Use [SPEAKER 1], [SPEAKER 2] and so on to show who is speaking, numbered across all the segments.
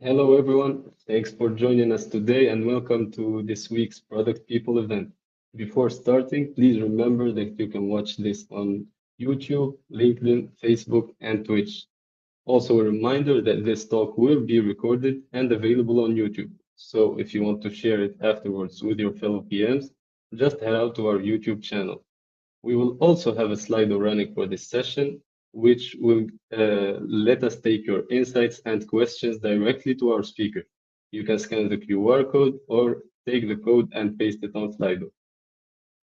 [SPEAKER 1] Hello, everyone. Thanks for joining us today and welcome to this week's Product People event. Before starting, please remember that you can watch this on YouTube, LinkedIn, Facebook, and Twitch. Also, a reminder that this talk will be recorded and available on YouTube. So, if you want to share it afterwards with your fellow PMs, just head out to our YouTube channel. We will also have a Slido running for this session, which will let us take your insights and questions directly to our speaker. You can scan the QR code or take the code and paste it on Slido.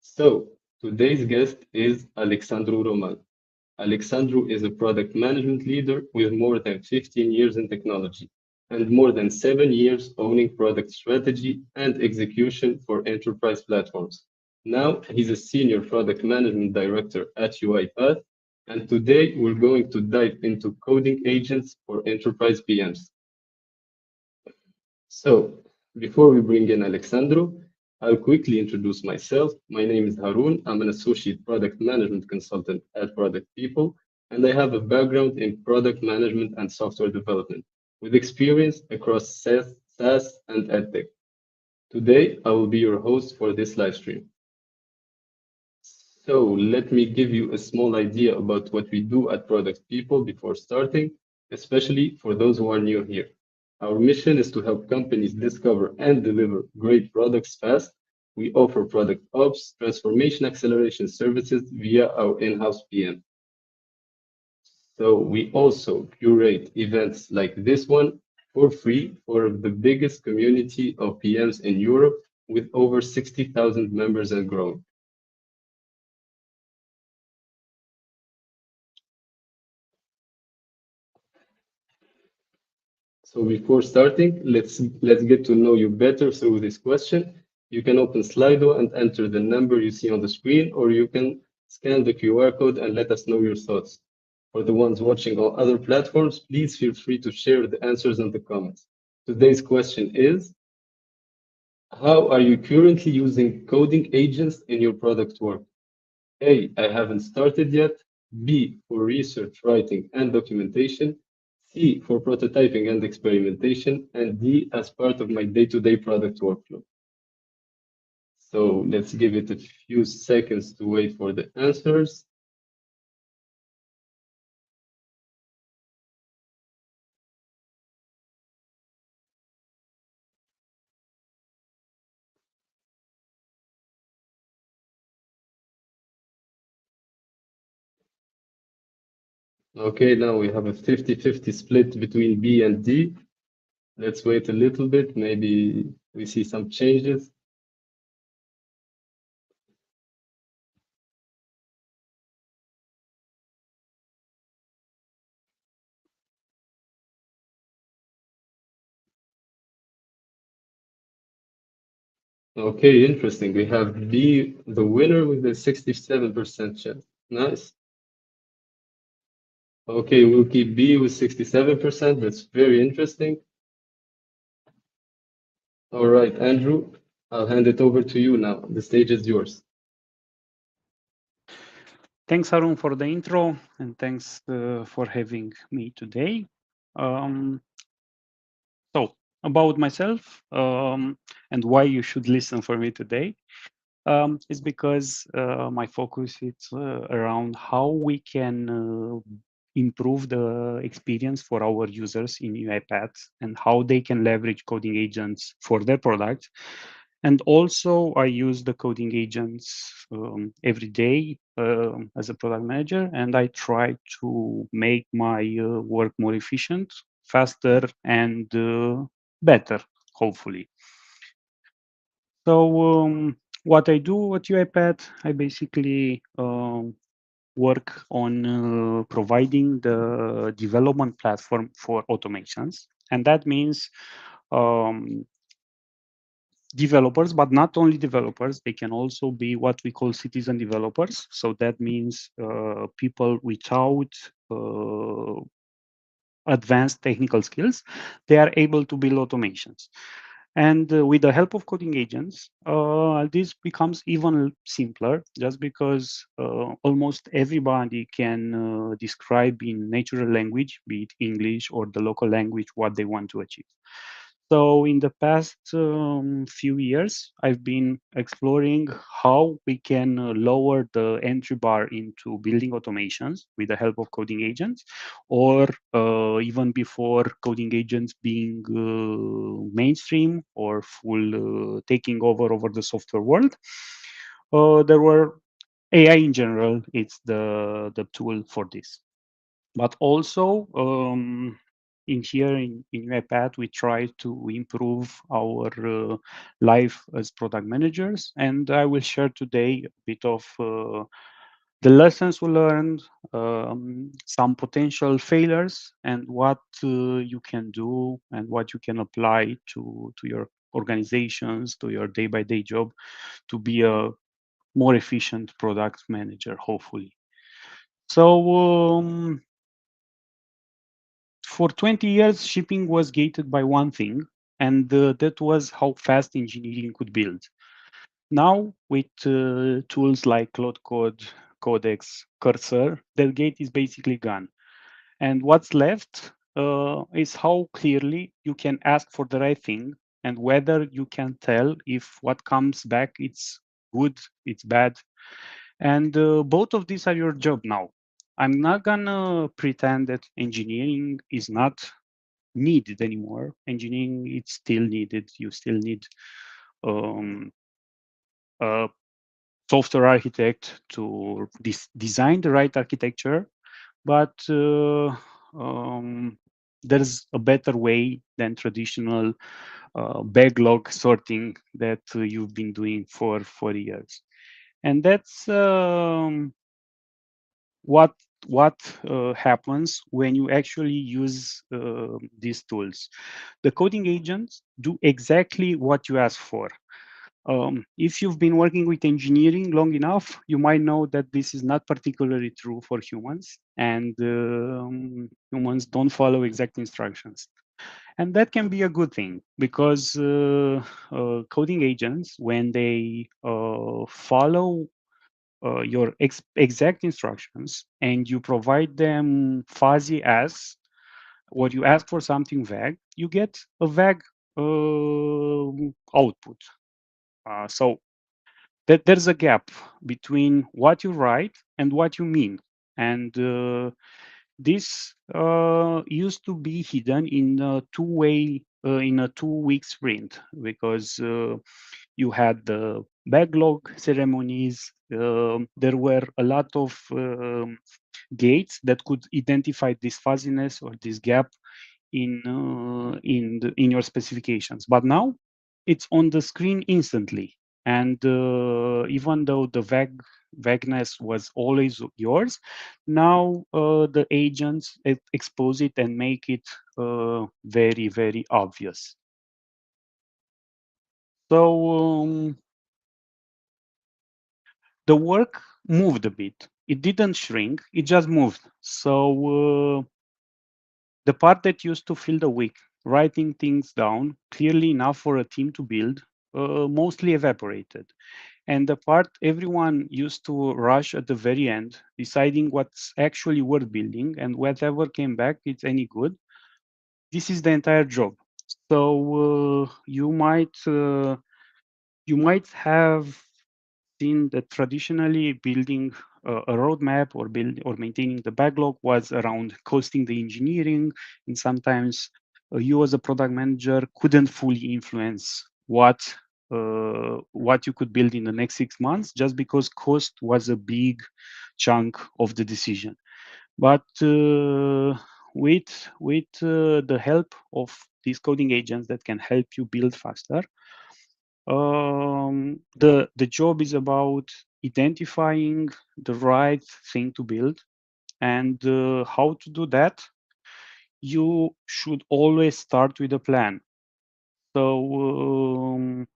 [SPEAKER 1] So, today's guest is Alexandru Roman. Alexandru is a product management leader with more than 15 years in technology and more than 7 years owning product strategy and execution for enterprise platforms. Now he's a senior product management director at UiPath, and today we're going to dive into coding agents for enterprise PMs. So, before we bring in Alexandru, I'll quickly introduce myself. My name is Harun. I'm an associate product management consultant at Product People, and I have a background in product management and software development with experience across SaaS and EdTech. Today, I will be your host for this live stream. So, let me give you a small idea about what we do at Product People before starting, especially for those who are new here. Our mission is to help companies discover and deliver great products fast. We offer product ops, transformation acceleration services via our in-house PM. So we also curate events like this one for free for the biggest community of PMs in Europe with over 60,000 members and growing. So before starting, let's get to know you better through this question. You can open Slido and enter the number you see on the screen, or you can scan the QR code and let us know your thoughts. For the ones watching on other platforms, please feel free to share the answers in the comments. Today's question is, how are you currently using coding agents in your product work? A, I haven't started yet. B, for research, writing, and documentation. C, for prototyping and experimentation. And D, as part of my day-to-day product workflow. So let's give it a few seconds to wait for the answers. Okay, now we have a 50-50 split between B and D. Let's wait a little bit. Maybe we see some changes. Okay, interesting. We have B, the winner, with a 67% chance. Nice. Okay, we'll keep B with 67%. That's very interesting. All right, Andrew, I'll hand it over to you now. The stage is yours.
[SPEAKER 2] Thanks, Harun, for the intro, and thanks for having me today. So, about myself and why you should listen for me today is because my focus is around how we can improve the experience for our users in UiPath and how they can leverage coding agents for their products. And also, I use the coding agents every day as a product manager, and I try to make my work more efficient, faster, and better, hopefully. So what I do at UiPath, I basically work on providing the development platform for automations. And that means developers, but not only developers, they can also be what we call citizen developers. So that means people without advanced technical skills, they are able to build automations. And with the help of coding agents, this becomes even simpler just because almost everybody can describe in natural language, be it English or the local language, what they want to achieve. So in the past few years, I've been exploring how we can lower the entry bar into building automations with the help of coding agents, or even before coding agents being mainstream or full taking over the software world. There were AI in general. It's the tool for this. But also in here in UiPath, we try to improve our life as product managers. And I will share today a bit of the lessons we learned, some potential failures, and what you can do and what you can apply to your organizations, to your day-by-day job, to be a more efficient product manager, hopefully. So for 20 years, shipping was gated by one thing, and that was how fast engineering could build. Now, with tools like Claude Code, Codex, Cursor, that gate is basically gone. And what's left is how clearly you can ask for the right thing and whether you can tell if what comes back it's good, it's bad. And both of these are your job now. I'm not gonna pretend that engineering is not needed anymore. Engineering it's still needed. You still need um, a software architect to design the right architecture, but there's a better way than traditional backlog sorting that you've been doing for years, and that's what happens when you actually use these tools. The coding agents do exactly what you ask for. If you've been working with engineering long enough, you might know that this is not particularly true for humans, and humans don't follow exact instructions. And that can be a good thing because coding agents, when they follow your exact instructions and you provide them fuzzy as, or you ask for something vague, you get a vague output. So that there's a gap between what you write and what you mean. And this used to be hidden in a in a 2 week sprint because you had the backlog ceremonies. There were a lot of gates that could identify this fuzziness or this gap in your specifications. But now it's on the screen instantly, and even though the vagueness was always yours, now the agents expose it and make it very obvious. So the work moved a bit. It didn't shrink, it just moved. So the part that used to fill the week, writing things down clearly enough for a team to build, mostly evaporated. And the part everyone used to rush at the very end, deciding what's actually worth building and whatever came back, it's any good. This is the entire job. So you might have seen that traditionally building a roadmap or maintaining the backlog was around costing the engineering, and sometimes you as a product manager couldn't fully influence what you could build in the next 6 months just because cost was a big chunk of the decision. But with the help of these coding agents that can help you build faster, the job is about identifying the right thing to build, and how to do that. You should always start with a plan. So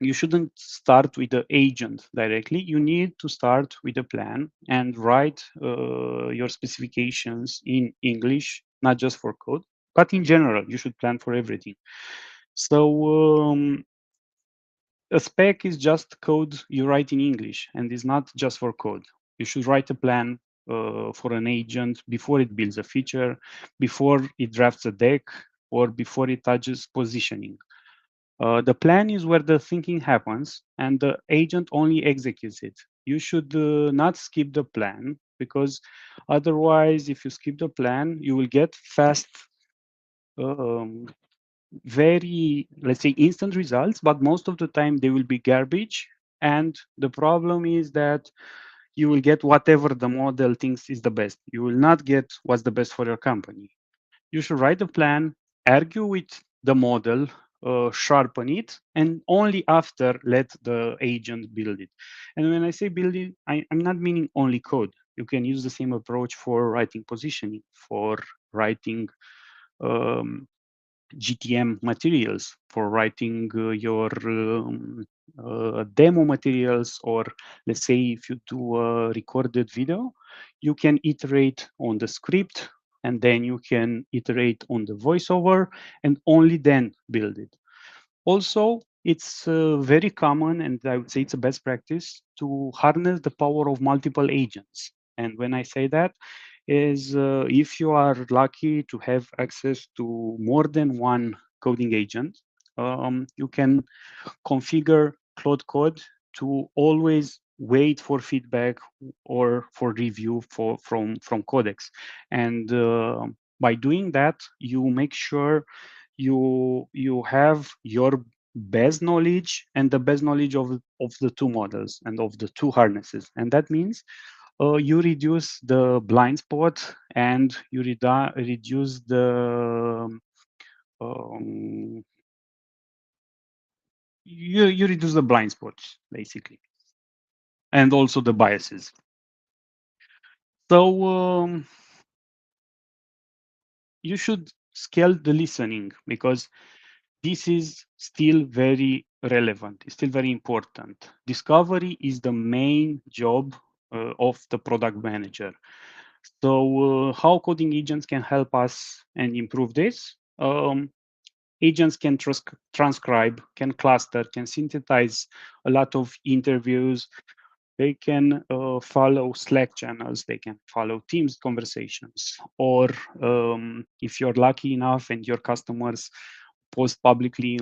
[SPEAKER 2] you shouldn't start with the agent directly. You need to start with a plan and write your specifications in English, not just for code, but in general. You should plan for everything. So a spec is just code you write in English and is not just for code. You should write a plan for an agent before it builds a feature, before it drafts a deck, or before it touches positioning. The plan is where the thinking happens and the agent only executes it. You should not skip the plan, because otherwise, if you skip the plan, you will get fast, um, very, let's say, instant results, but most of the time they will be garbage. And the problem is that you will get whatever the model thinks is the best. You will not get what's the best for your company. You should write a plan, argue with the model, sharpen it, and only after let the agent build it. And when I say build it, I'm not meaning only code. You can use the same approach for writing positioning, for writing um, GTM materials, for writing your demo materials, or let's say if you do a recorded video, you can iterate on the script and then you can iterate on the voiceover and only then build it. Also, it's very common, and I would say it's a best practice to harness the power of multiple agents. And when I say that, is if you are lucky to have access to more than one coding agent, you can configure Claude Code to always wait for feedback or for review from Codex. And by doing that, you make sure you have your best knowledge and the best knowledge of the two models and of the two harnesses. And that means you reduce the blind spot and you reduce the um, you reduce the blind spots basically, and also the biases. So you should scale the listening, because this is still very relevant. It's still very important. Discovery is the main job of the product manager. So how coding agents can help us and improve this? Agents can transcribe, can cluster, can synthesize a lot of interviews. They can follow Slack channels, they can follow Teams conversations, or if you're lucky enough and your customers post publicly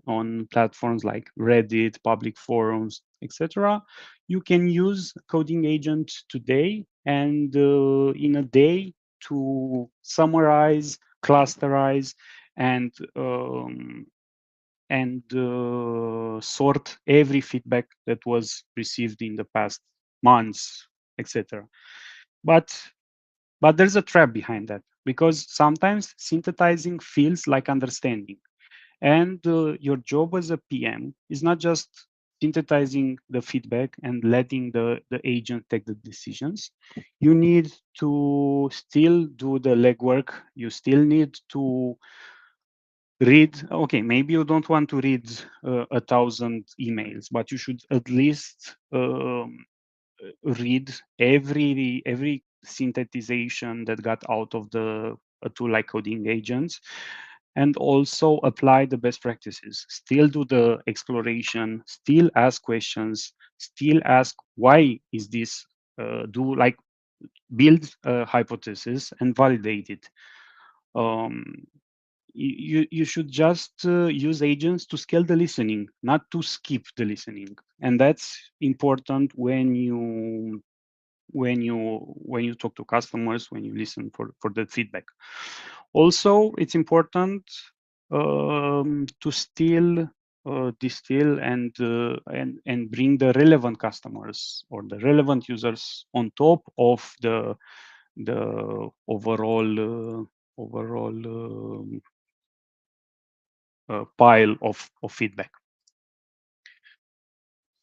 [SPEAKER 2] on platforms like Reddit, public forums, etc., you can use coding agent today and in a day to summarize, clusterize, and sort every feedback that was received in the past months, etc. But there's a trap behind that, because sometimes synthesizing feels like understanding, and your job as a PM is not just synthesizing the feedback and letting the agent take the decisions. You need to still do the legwork. You still need to read. Okay, maybe you don't want to read 1,000 emails, but you should at least read every synthesization that got out of the a tool like coding agents, and also apply the best practices. Still do the exploration, still ask questions, still ask why is this, do like build a hypothesis and validate it. um, you should just use agents to scale the listening, not to skip the listening. And that's important when you talk to customers, when you listen for the feedback. Also, it's important to still distill and bring the relevant customers or the relevant users on top of the overall pile of feedback.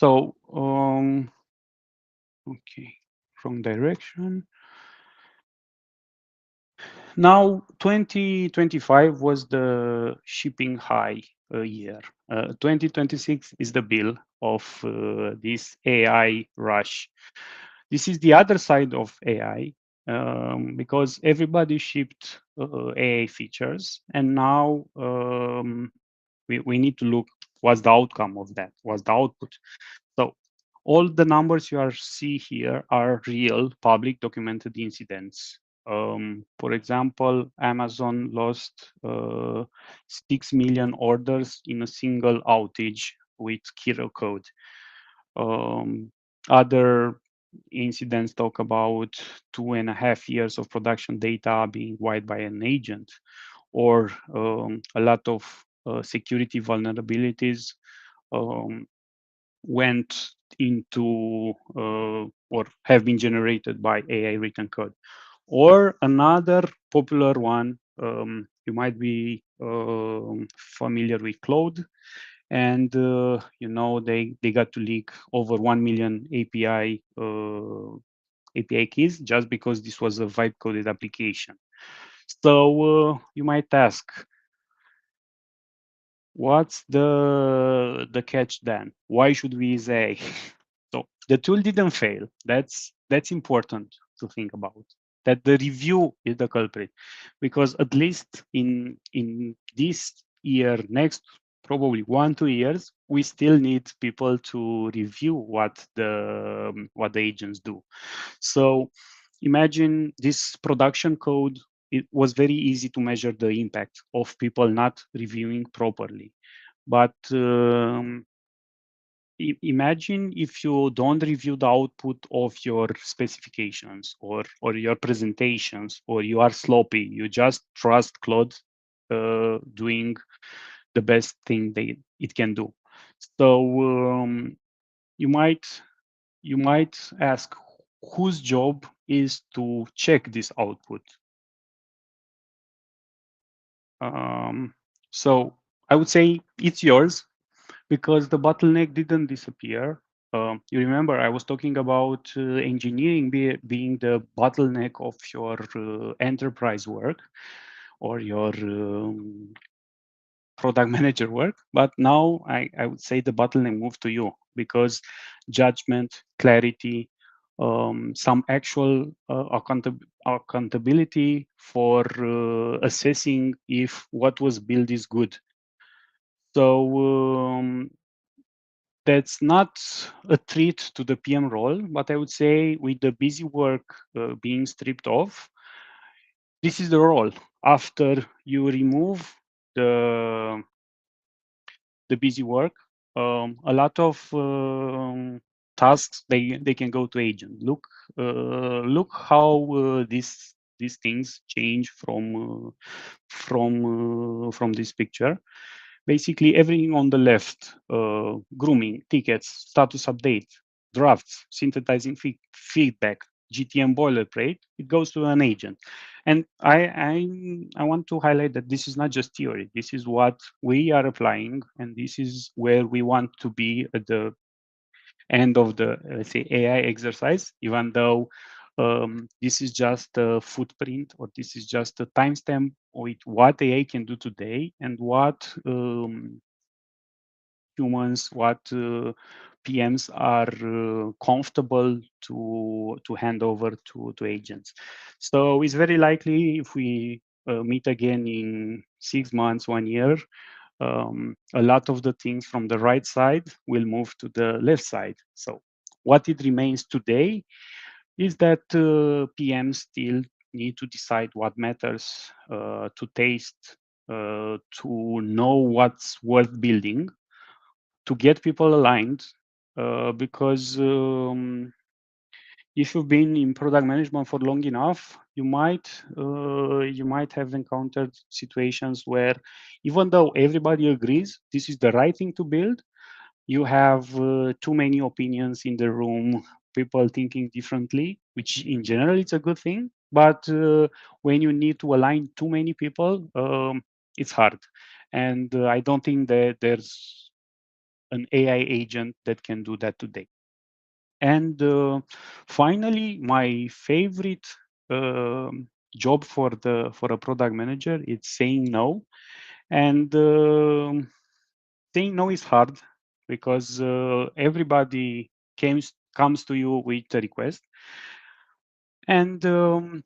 [SPEAKER 2] So okay, wrong direction. Now, 2025 was the shipping high year. 2026 is the bill of this AI rush. This is the other side of AI, because everybody shipped AI features, and now We need to look what's the outcome of that, what's the output. So all the numbers you are see here are real public documented incidents. For example, Amazon lost 6 million orders in a single outage with Claude Code. Other incidents talk about 2.5 years of production data being wiped by an agent, or a lot of security vulnerabilities went into or have been generated by AI written code. Or another popular one, you might be familiar with Claude, and they got to leak over 1 million API keys just because this was a vibe coded application. So you might ask, what's the catch then? Why should we use AI? So the tool didn't fail. That's important to think about. That the review is the culprit, because at least in this year, next probably 1-2 years, we still need people to review what the agents do. So imagine this production code. It was very easy to measure the impact of people not reviewing properly, but imagine if you don't review the output of your specifications or your presentations, or you are sloppy, you just trust Claude doing the best thing it can do. So you might ask, whose job is to check this output? So I would say it's yours, because the bottleneck didn't disappear. You remember I was talking about engineering being the bottleneck of your enterprise work or your product manager work. But now I would say the bottleneck moved to you, because judgment, clarity, some actual accountability for assessing if what was built is good. So that's not a threat to the PM role, but I would say with the busy work being stripped off, this is the role. After you remove the busy work, a lot of tasks they can go to agent. Look how these things change from this picture. Basically, everything on the left, grooming, tickets, status update, drafts, synthesizing feedback, GTM boilerplate, it goes to an agent. And I want to highlight that this is not just theory. This is what we are applying, and this is where we want to be at the end of the, let's say, AI exercise, even though this is just a footprint, or this is just a timestamp with what AI can do today and what humans, what PMs are comfortable to hand over to agents. So it's very likely if we meet again in 6 months, 1 year, a lot of the things from the right side will move to the left side. So what it remains today is that PMs still need to decide what matters, to taste, to know what's worth building, to get people aligned, because if you've been in product management for long enough, you might have encountered situations where, even though everybody agrees this is the right thing to build, you have too many opinions in the room, people thinking differently, which in general it's a good thing. But when you need to align too many people, it's hard. And I don't think that there's an AI agent that can do that today. And finally, my favorite job for a product manager is saying no. And saying no is hard, because everybody comes to you with a request. And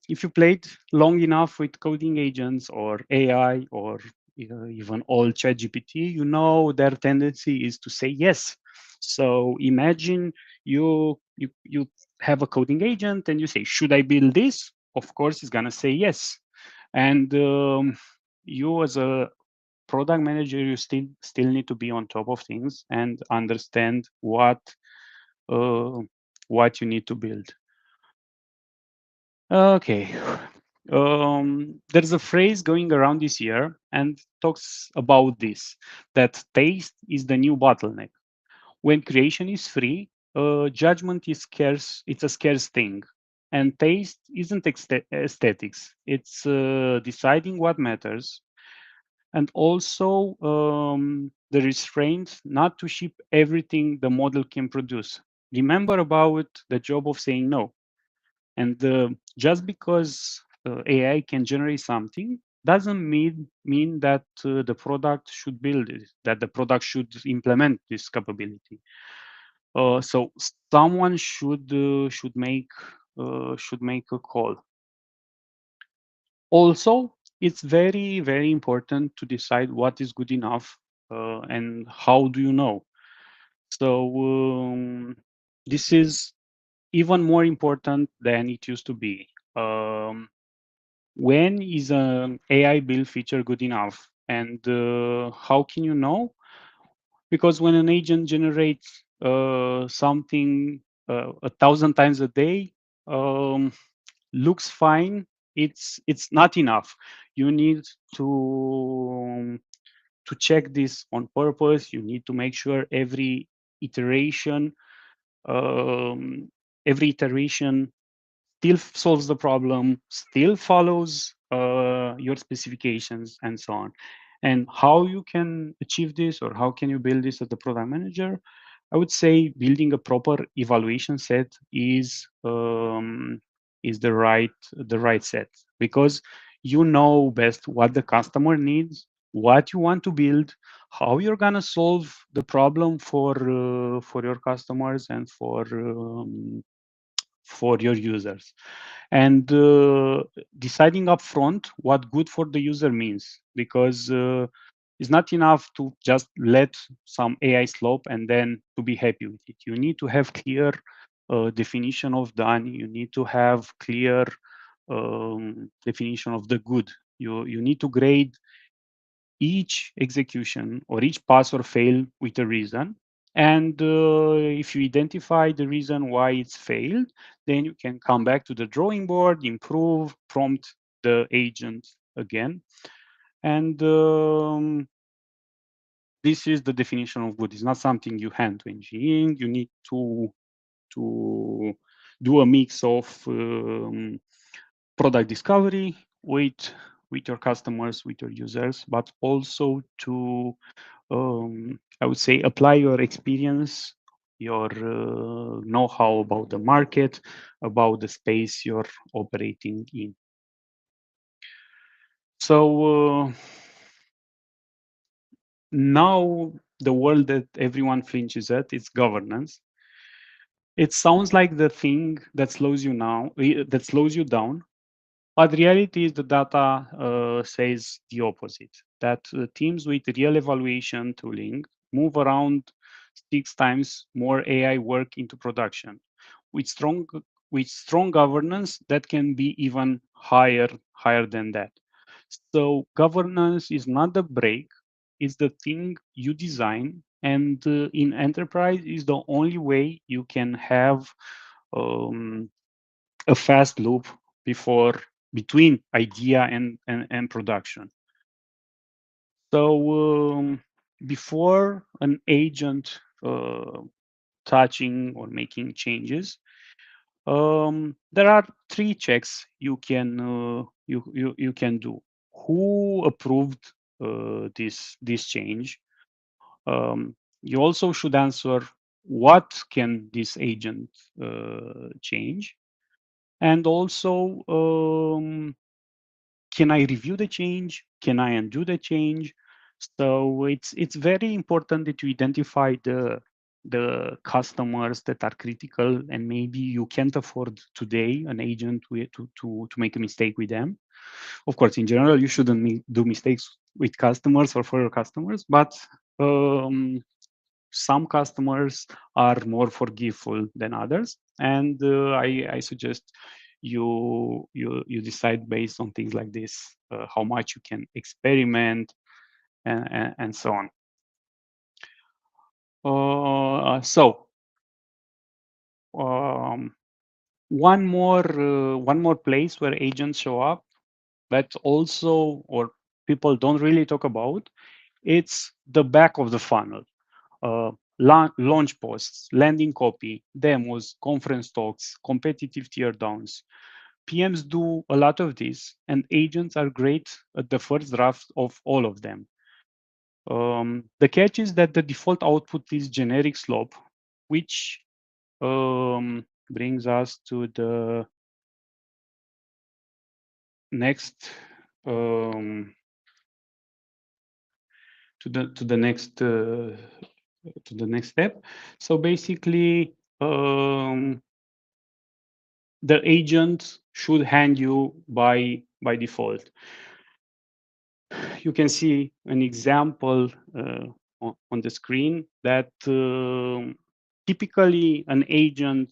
[SPEAKER 2] if you played long enough with coding agents or AI or even old ChatGPT, you know their tendency is to say yes. So imagine you have a coding agent and you say, should I build this? Of course, it's gonna say yes. And you as a product manager, you still need to be on top of things and understand uh, what you need to build. Okay. There's a phrase going around this year and talks about this, that taste is the new bottleneck. When creation is free, judgment is scarce. It's a scarce thing. And taste isn't aesthetics. It's deciding what matters. And also the restraint not to ship everything the model can produce. Remember about the job of saying no. And just because AI can generate something doesn't mean that the product should build it, that the product should implement this capability. So someone should make a call. Also, it's very important to decide what is good enough and how do you know. So this is even more important than it used to be. When is an AI build feature good enough? And how can you know? Because when an agent generates something 1,000 times a day, um, looks fine, it's not enough. You need to check this on purpose. You need to make sure iteration, um, every iteration still solves the problem, still follows your specifications, and so on. And how you can achieve this, or how can you build this as the product manager? I would say building a proper evaluation set is the right set, because you know best what the customer needs, what you want to build, how you're gonna solve the problem for your customers and for your users, and deciding upfront what good for the user means, because it's not enough to just let some AI slope and then to be happy with it. You need to have clear definition of done. You need to have clear definition of the good. You need to grade each execution or each pass or fail with a reason. And if you identify the reason why it's failed, then you can come back to the drawing board, improve, prompt the agent again. And this is the definition of good. It's not something you hand to engineering. You need to do a mix of product discovery with your customers, with your users, but also to I would say apply your experience, your know-how about the market, about the space you're operating in. So now the world that everyone flinches at is governance. It sounds like the thing that slows you down. But the reality is the data says the opposite, that teams with real evaluation tooling move around 6 times more AI work into production. With strong governance, that can be even higher than that. So governance is not the break, it's the thing you design. And in enterprise is the only way you can have um, a fast loop between idea and production. So before an agent touching or making changes, there are 3 checks you can do. Who approved this change? You also should answer what can this agent change, and also can I review the change? Can I undo the change? So it's very important that you identify the customers that are critical, and maybe you can't afford today an agent to make a mistake with them. Of course, in general, you shouldn't do mistakes with customers or for your customers, but some customers are more forgiveful than others, and I suggest you decide based on things like this, how much you can experiment and so on. One more place where agents show up that also, or people don't really talk about, it's the back of the funnel. Launch posts, landing copy, demos, conference talks, competitive tear downs. PMs do a lot of this, and agents are great at the first draft of all of them. The catch is that the default output is generic slope, which brings us to the next to the next step. So basically, the agent should hand you by default. You can see an example on the screen that typically an agent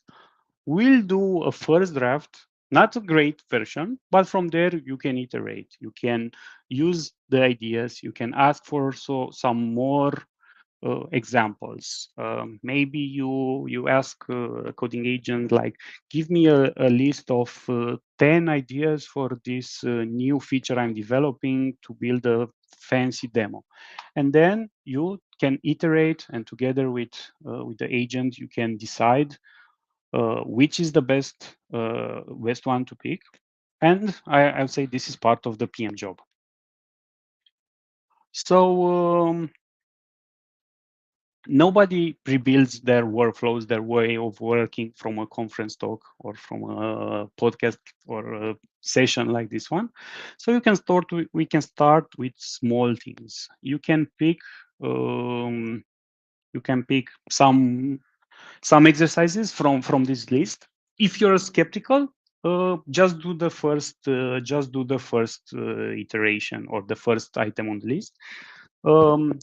[SPEAKER 2] will do a first draft, not a great version, but from there you can iterate. You can use the ideas. You can ask for some more examples. Maybe you ask a coding agent, like, give me a list of 10 ideas for this new feature I'm developing to build a fancy demo. And then you can iterate, and together with the agent, you can decide which is the best one to pick. And I would say this is part of the PM job. So nobody rebuilds their workflows, their way of working from a conference talk or from a podcast or a session like this one. So we can start with small things. You can pick some exercises from this list. If you're skeptical, just do the first iteration or the first item on the list.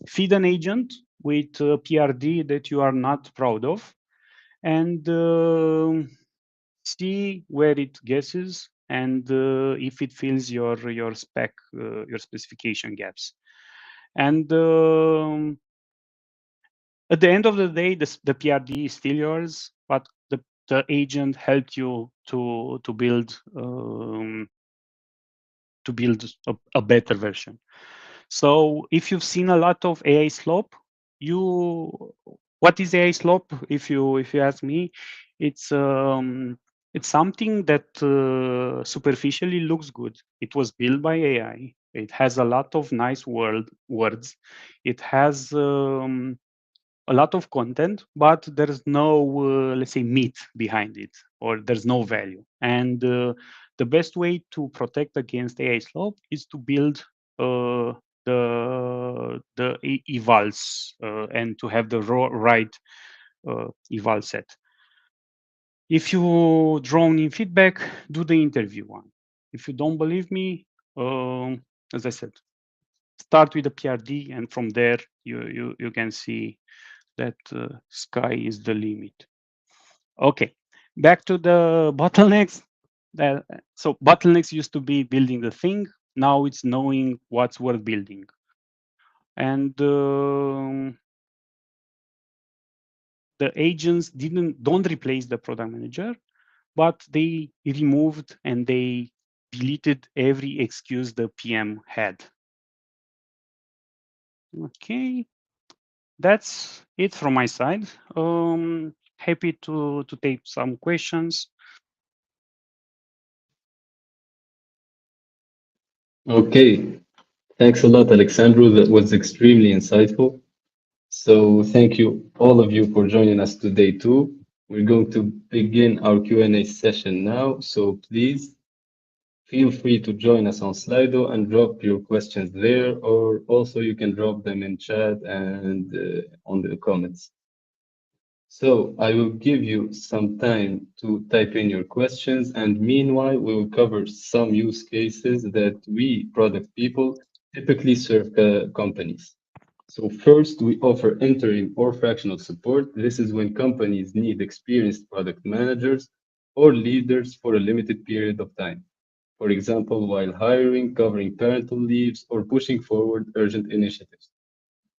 [SPEAKER 2] Feed an agent with a PRD that you are not proud of, and see where it guesses and if it fills your spec, your specification gaps. And at the end of the day, the PRD is still yours, but the agent helped you to build a better version. So if you've seen a lot of AI slope, what is AI slope? If you ask me, it's something that superficially looks good. It was built by AI. It has a lot of nice words. It has a lot of content, but there's no, let's say, meat behind it, or there's no value. And the best way to protect against AI slope is to build the evals and to have the right eval set. If you drone in feedback, do the interview one. If you don't believe me, as I said, start with the PRD, and from there you can see that sky is the limit. Okay, back to the bottlenecks. So bottlenecks used to be building the thing. Now it's knowing what's worth building. And the agents don't replace the product manager, but they removed and they deleted every excuse the PM had. Okay, that's it from my side. Happy to take some questions.
[SPEAKER 1] Okay, thanks a lot, Alexandru. That was extremely insightful. So thank you, all of you, for joining us today too. We're going to begin our Q&A session now. So please feel free to join us on Slido and drop your questions there, or also you can drop them in chat and on the comments. So I will give you some time to type in your questions, and meanwhile, we will cover some use cases that we, product people, typically serve companies. So first, we offer interim or fractional support. This is when companies need experienced product managers or leaders for a limited period of time. For example, while hiring, covering parental leaves, or pushing forward urgent initiatives.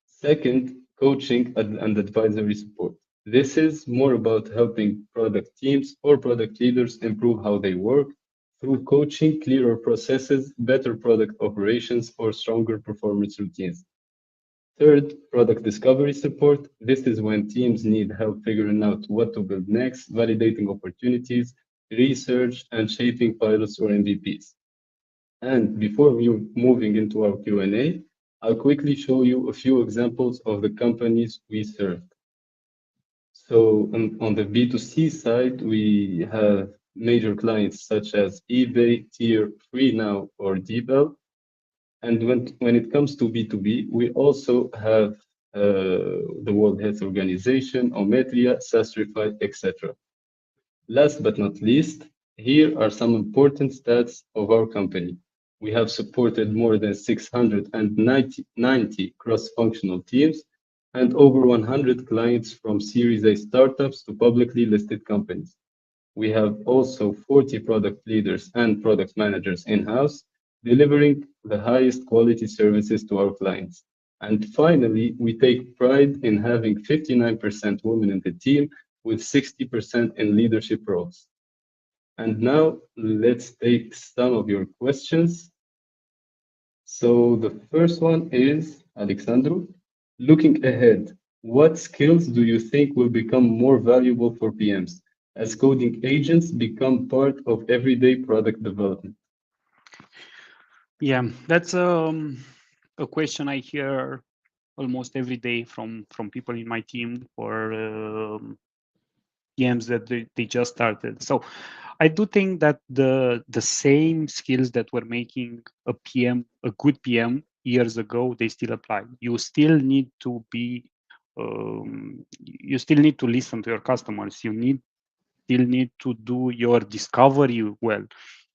[SPEAKER 1] Second, coaching and advisory support. This is more about helping product teams or product leaders improve how they work through coaching, clearer processes, better product operations, or stronger performance routines. Third, product discovery support. This is when teams need help figuring out what to build next, validating opportunities, research, and shaping pilots or MVPs. And before we moving into our Q&A, I'll quickly show you a few examples of the companies we serve. So on the B2C side, we have major clients such as eBay, Tier, FreeNow, or DBell. And when it comes to B2B, we also have the World Health Organization, Ometria, Sastrify, etc. Last but not least, here are some important stats of our company. We have supported more than 690 cross-functional teams and over 100 clients from Series A startups to publicly listed companies. We have also 40 product leaders and product managers in-house, delivering the highest quality services to our clients. And finally, we take pride in having 59% women in the team with 60% in leadership roles. And now let's take some of your questions. So the first one is Alexandru. Looking ahead, what skills do you think will become more valuable for PMs as coding agents become part of everyday product development?
[SPEAKER 2] Yeah, that's a question I hear almost every day from people in my team or PMs that they just started. So I do think that the same skills that were making a PM a good PM years ago, they still apply. You still need to be you still need to listen to your customers. You still need to do your discovery well.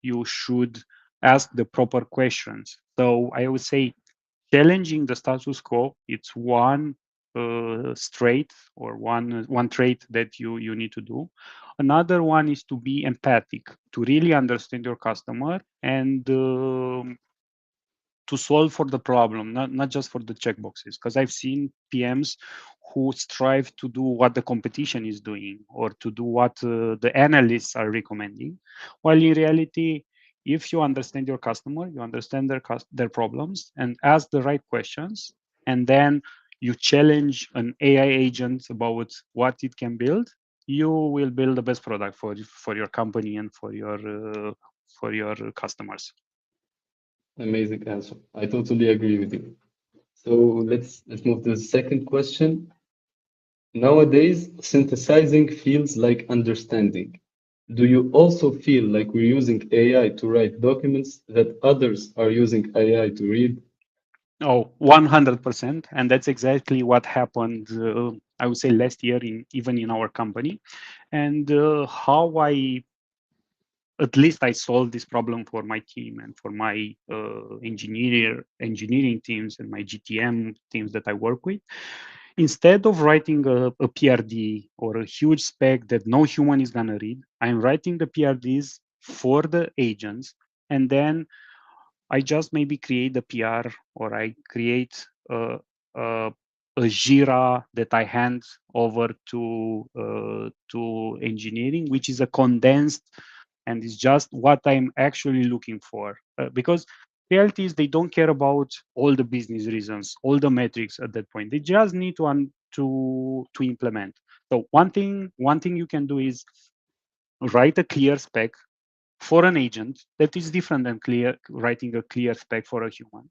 [SPEAKER 2] You should ask the proper questions. So I would say challenging the status quo, it's one trait or one trait that you need to do. Another one is to be empathic, to really understand your customer and to solve for the problem, not just for the checkboxes. Because I've seen PMs who strive to do what the competition is doing or to do what the analysts are recommending, while in reality, if you understand your customer, you understand their problems and ask the right questions, and then you challenge an AI agent about what it can build, you will build the best product for your company and for your customers.
[SPEAKER 1] Amazing answer. I totally agree with you. So let's move to the second question. Nowadays, synthesizing feels like understanding. Do you also feel like we're using AI to write documents that others are using AI to read?
[SPEAKER 2] Oh, 100%. And that's exactly what happened, I would say, last year, even in our company. And how at least I solved this problem for my team and for my engineering teams and my GTM teams that I work with. Instead of writing a PRD or a huge spec that no human is going to read, I'm writing the PRDs for the agents. And then I just maybe create the PR or I create a Jira that I hand over to engineering, which is a condensed and is just what I'm actually looking for. Because reality is they don't care about all the business reasons, all the metrics at that point. They just need to implement. So one thing you can do is write a clear spec for an agent that is different than writing a clear spec for a human.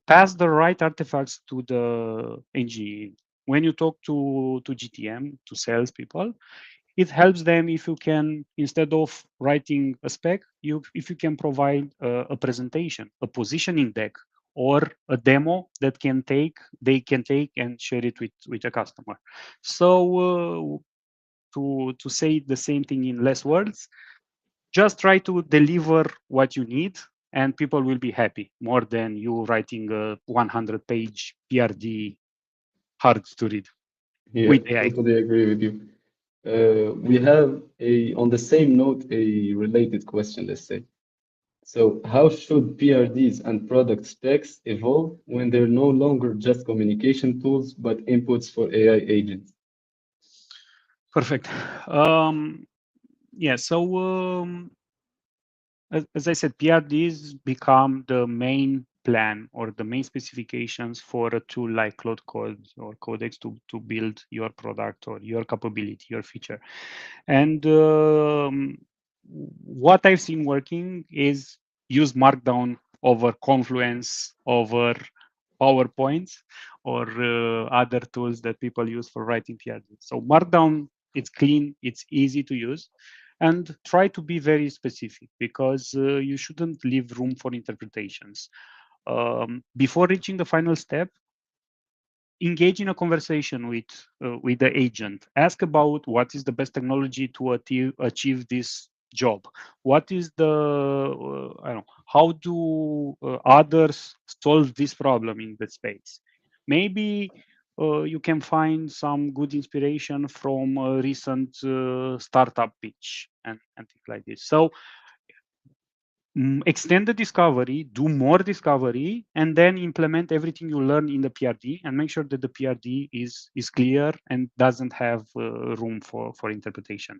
[SPEAKER 2] Pass the right artifacts to the engineer. When you talk to GTM, to salespeople, it helps them if you can, instead of writing a spec, if you can provide a presentation, a positioning deck or a demo that they can take and share it with a customer. So to say the same thing in less words, just try to deliver what you need and people will be happy more than you writing a 100-page PRD hard to read
[SPEAKER 1] Yeah,
[SPEAKER 2] with AI.
[SPEAKER 1] totally agree with you. We have on the same note, a related question, let's say. So, how should PRDs and product specs evolve when they're no longer just communication tools, but inputs for AI agents?
[SPEAKER 2] Perfect. Yeah, so as I said, PRDs become the main plan or the main specifications for a tool like Claude Code or Codex to build your product or your capability, your feature. And what I've seen working is use Markdown over Confluence, over PowerPoint, or other tools that people use for writing PRDs. So Markdown, it's clean, it's easy to use, and try to be very specific because you shouldn't leave room for interpretations. Before reaching the final step, engage in a conversation with the agent. Ask about what is the best technology to achieve this job. What is the I don't know, how do others solve this problem in that space? Maybe you can find some good inspiration from a recent startup pitch and things like this. So extend the discovery, do more discovery, and then implement everything you learn in the PRD and make sure that the PRD is clear and doesn't have room for interpretation.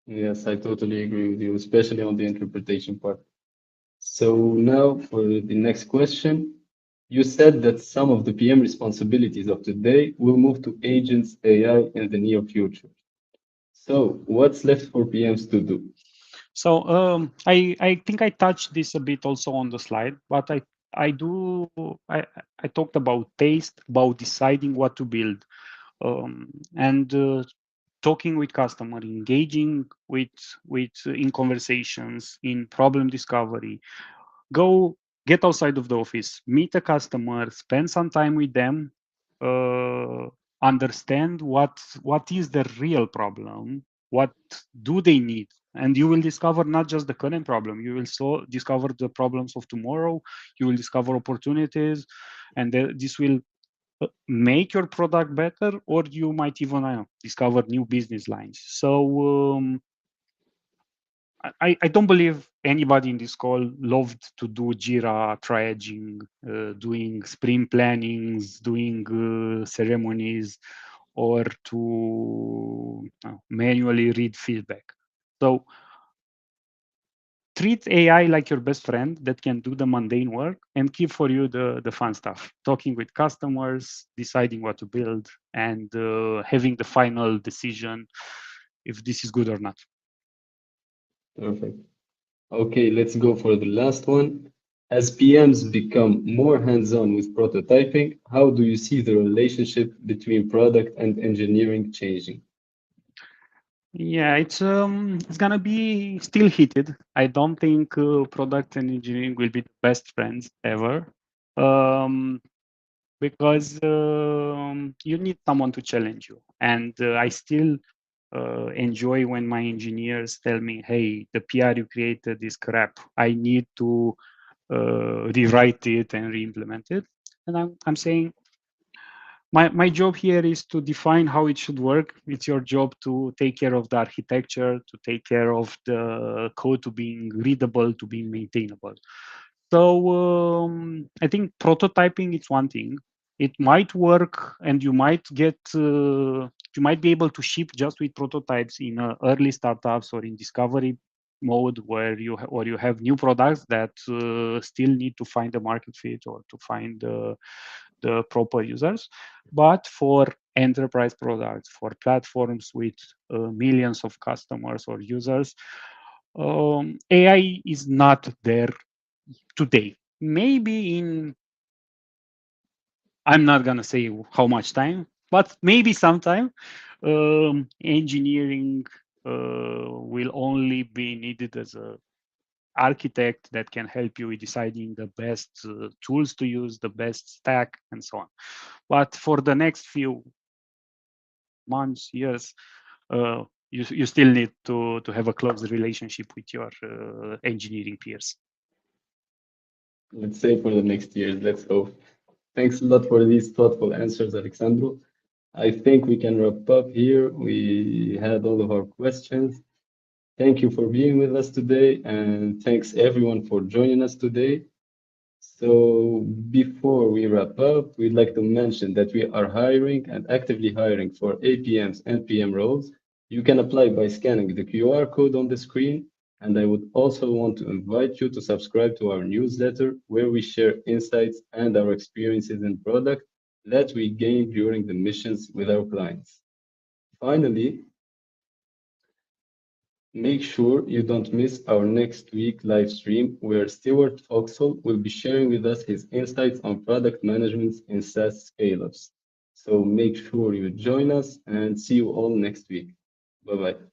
[SPEAKER 1] Yes, I totally agree with you, especially on the interpretation part. So now for the next question. You said that some of the PM responsibilities of today will move to agents AI in the near future. So what's left for PMs to do?
[SPEAKER 2] So I think I touched this a bit also on the slide, but I do I talked about taste, about deciding what to build, and talking with customer, engaging with in conversations, in problem discovery. Go get outside of the office, meet a customer, spend some time with them, uh, understand what is the real problem, what do they need, and you will discover not just the current problem. You will so discover the problems of tomorrow. You will discover opportunities, and this will make your product better, or you might even discover new business lines. So I don't believe anybody in this call loved to do Jira triaging, doing sprint plannings, doing ceremonies, or to manually read feedback. So treat AI like your best friend that can do the mundane work and keep for you the fun stuff, talking with customers, deciding what to build, and having the final decision if this is good or not.
[SPEAKER 1] Perfect. Okay, let's go for the last one. As PMs become more hands-on with prototyping, how do you see the relationship between product and engineering changing?
[SPEAKER 2] Yeah, it's gonna be still heated. I don't think product and engineering will be the best friends ever, um, because you need someone to challenge you. And I still enjoy when my engineers tell me, "Hey, the PR you created is crap. I need to rewrite it and re-implement it." And I'm saying, my job here is to define how it should work. It's your job to take care of the architecture, to take care of the code to being readable, to being maintainable. So I think prototyping is one thing. It might work, and you might be able to ship just with prototypes in early startups or in discovery mode, where you have new products that still need to find the market fit or to find the proper users. But for enterprise products, for platforms with millions of customers or users, AI is not there today. Maybe I'm not gonna say how much time, but maybe sometime, engineering will only be needed as a architect that can help you with deciding the best tools to use, the best stack, and so on. But for the next few months, years, you still need to have a close relationship with your engineering peers.
[SPEAKER 1] Let's say for the next years, let's hope. Thanks a lot for these thoughtful answers, Alexandru. I think we can wrap up here. We had all of our questions. Thank you for being with us today, and thanks everyone for joining us today. So before we wrap up, we'd like to mention that we are hiring and actively hiring for APMs and PM roles. You can apply by scanning the QR code on the screen. And I would also want to invite you to subscribe to our newsletter, where we share insights and our experiences in product that we gain during the missions with our clients. Finally, make sure you don't miss our next week live stream, where Stuart Foxall will be sharing with us his insights on product management in SaaS scale-ups. So make sure you join us, and see you all next week. Bye-bye.